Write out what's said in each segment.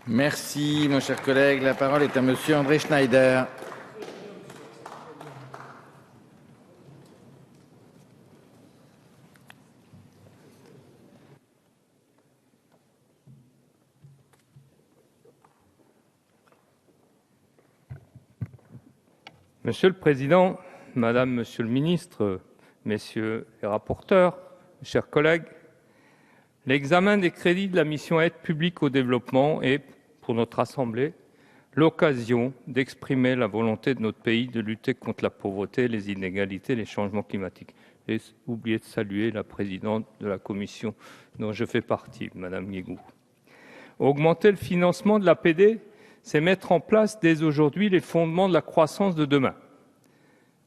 Merci, mon cher collègue. La parole est à monsieur André Schneider. Monsieur le Président, Madame, Monsieur le Ministre, Messieurs les rapporteurs, chers collègues, l'examen des crédits de la mission Aide publique au développement est, pour notre Assemblée, l'occasion d'exprimer la volonté de notre pays de lutter contre la pauvreté, les inégalités, les changements climatiques. J'ai oublié de saluer la présidente de la commission dont je fais partie, Madame Guégou. Augmenter le financement de l'APD, c'est mettre en place dès aujourd'hui les fondements de la croissance de demain.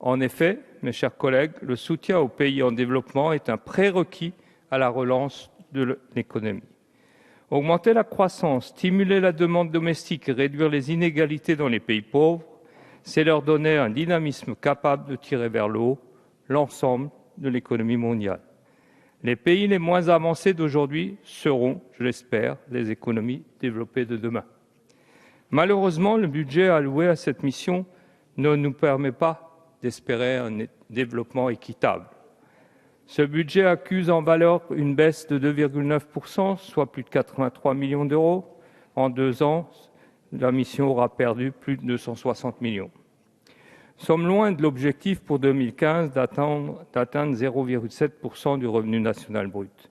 En effet, mes chers collègues, le soutien aux pays en développement est un prérequis à la relance de l'économie. Augmenter la croissance, stimuler la demande domestique et réduire les inégalités dans les pays pauvres, c'est leur donner un dynamisme capable de tirer vers le haut l'ensemble de l'économie mondiale. Les pays les moins avancés d'aujourd'hui seront, je l'espère, les économies développées de demain. Malheureusement, le budget alloué à cette mission ne nous permet pas d'espérer un développement équitable. Ce budget accuse en valeur une baisse de 2,9%, soit plus de 83 millions d'euros. En 2 ans, la mission aura perdu plus de 260 millions. Nous sommes loin de l'objectif pour 2015 d'atteindre 0,7% du revenu national brut.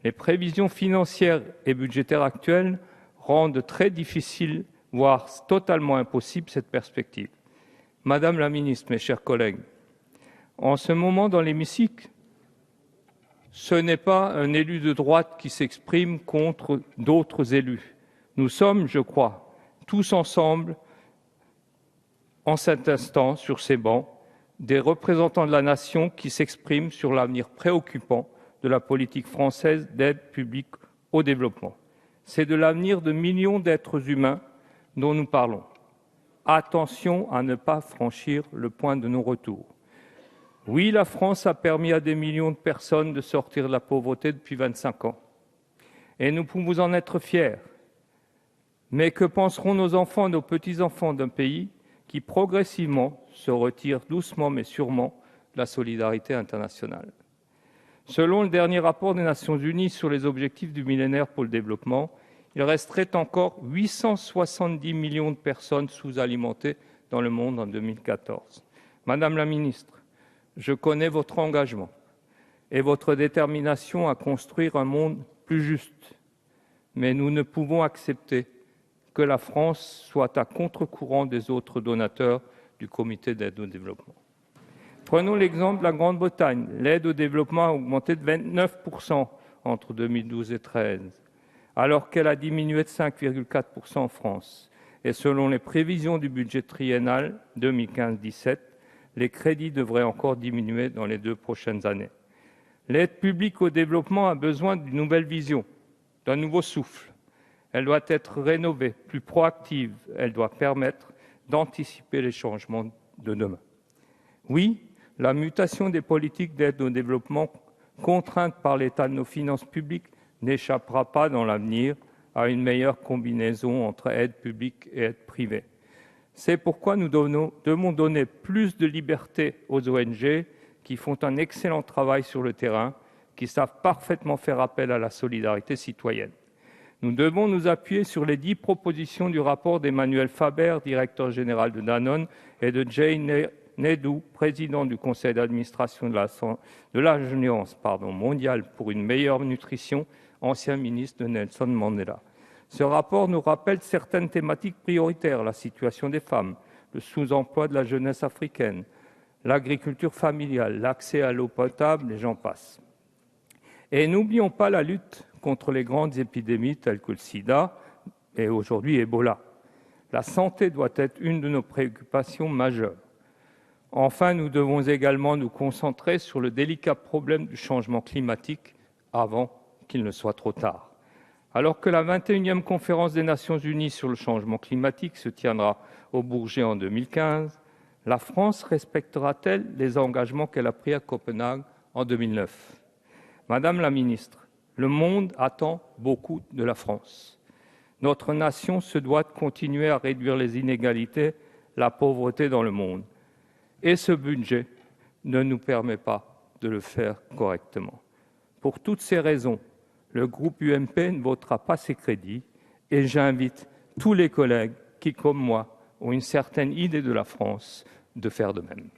Les prévisions financières et budgétaires actuelles rendent très difficile, voire totalement impossible, cette perspective. Madame la ministre, mes chers collègues, en ce moment dans l'hémicycle, ce n'est pas un élu de droite qui s'exprime contre d'autres élus. Nous sommes, je crois, tous ensemble, en cet instant, sur ces bancs, des représentants de la nation qui s'expriment sur l'avenir préoccupant de la politique française d'aide publique au développement. C'est de l'avenir de millions d'êtres humains dont nous parlons. Attention à ne pas franchir le point de non-retour. Oui, la France a permis à des millions de personnes de sortir de la pauvreté depuis 25 ans. Et nous pouvons en être fiers. Mais que penseront nos enfants, nos petits-enfants d'un pays qui progressivement se retire doucement mais sûrement de la solidarité internationale? Selon le dernier rapport des Nations Unies sur les objectifs du millénaire pour le développement, il resterait encore 870 millions de personnes sous-alimentées dans le monde en 2014. Madame la ministre, je connais votre engagement et votre détermination à construire un monde plus juste. Mais nous ne pouvons accepter que la France soit à contre-courant des autres donateurs du Comité d'aide au développement. Prenons l'exemple de la Grande-Bretagne. L'aide au développement a augmenté de 29% entre 2012 et 2013, alors qu'elle a diminué de 5,4% en France. Et selon les prévisions du budget triennal 2015-17, les crédits devraient encore diminuer dans les 2 prochaines années. L'aide publique au développement a besoin d'une nouvelle vision, d'un nouveau souffle. Elle doit être rénovée, plus proactive. Elle doit permettre d'anticiper les changements de demain. Oui, la mutation des politiques d'aide au développement, contraintes par l'état de nos finances publiques, n'échappera pas dans l'avenir à une meilleure combinaison entre aide publique et aide privée. C'est pourquoi nous devons donner plus de liberté aux ONG qui font un excellent travail sur le terrain, qui savent parfaitement faire appel à la solidarité citoyenne. Nous devons nous appuyer sur les 10 propositions du rapport d'Emmanuel Faber, directeur général de Danone, et de Jane Naidoo, président du conseil d'administration de l'Alliance mondiale pour une meilleure nutrition, ancien ministre de Nelson Mandela. Ce rapport nous rappelle certaines thématiques prioritaires, la situation des femmes, le sous-emploi de la jeunesse africaine, l'agriculture familiale, l'accès à l'eau potable, et j'en passe. Et n'oublions pas la lutte contre les grandes épidémies telles que le sida et aujourd'hui Ebola. La santé doit être une de nos préoccupations majeures. Enfin, nous devons également nous concentrer sur le délicat problème du changement climatique avant qu'il ne soit trop tard. Alors que la 21e conférence des Nations Unies sur le changement climatique se tiendra au Bourget en 2015, la France respectera-t-elle les engagements qu'elle a pris à Copenhague en 2009 ? Madame la ministre, le monde attend beaucoup de la France. Notre nation se doit de continuer à réduire les inégalités, la pauvreté dans le monde. Et ce budget ne nous permet pas de le faire correctement. Pour toutes ces raisons, le groupe UMP ne votera pas ces crédits et j'invite tous les collègues qui, comme moi, ont une certaine idée de la France, de faire de même.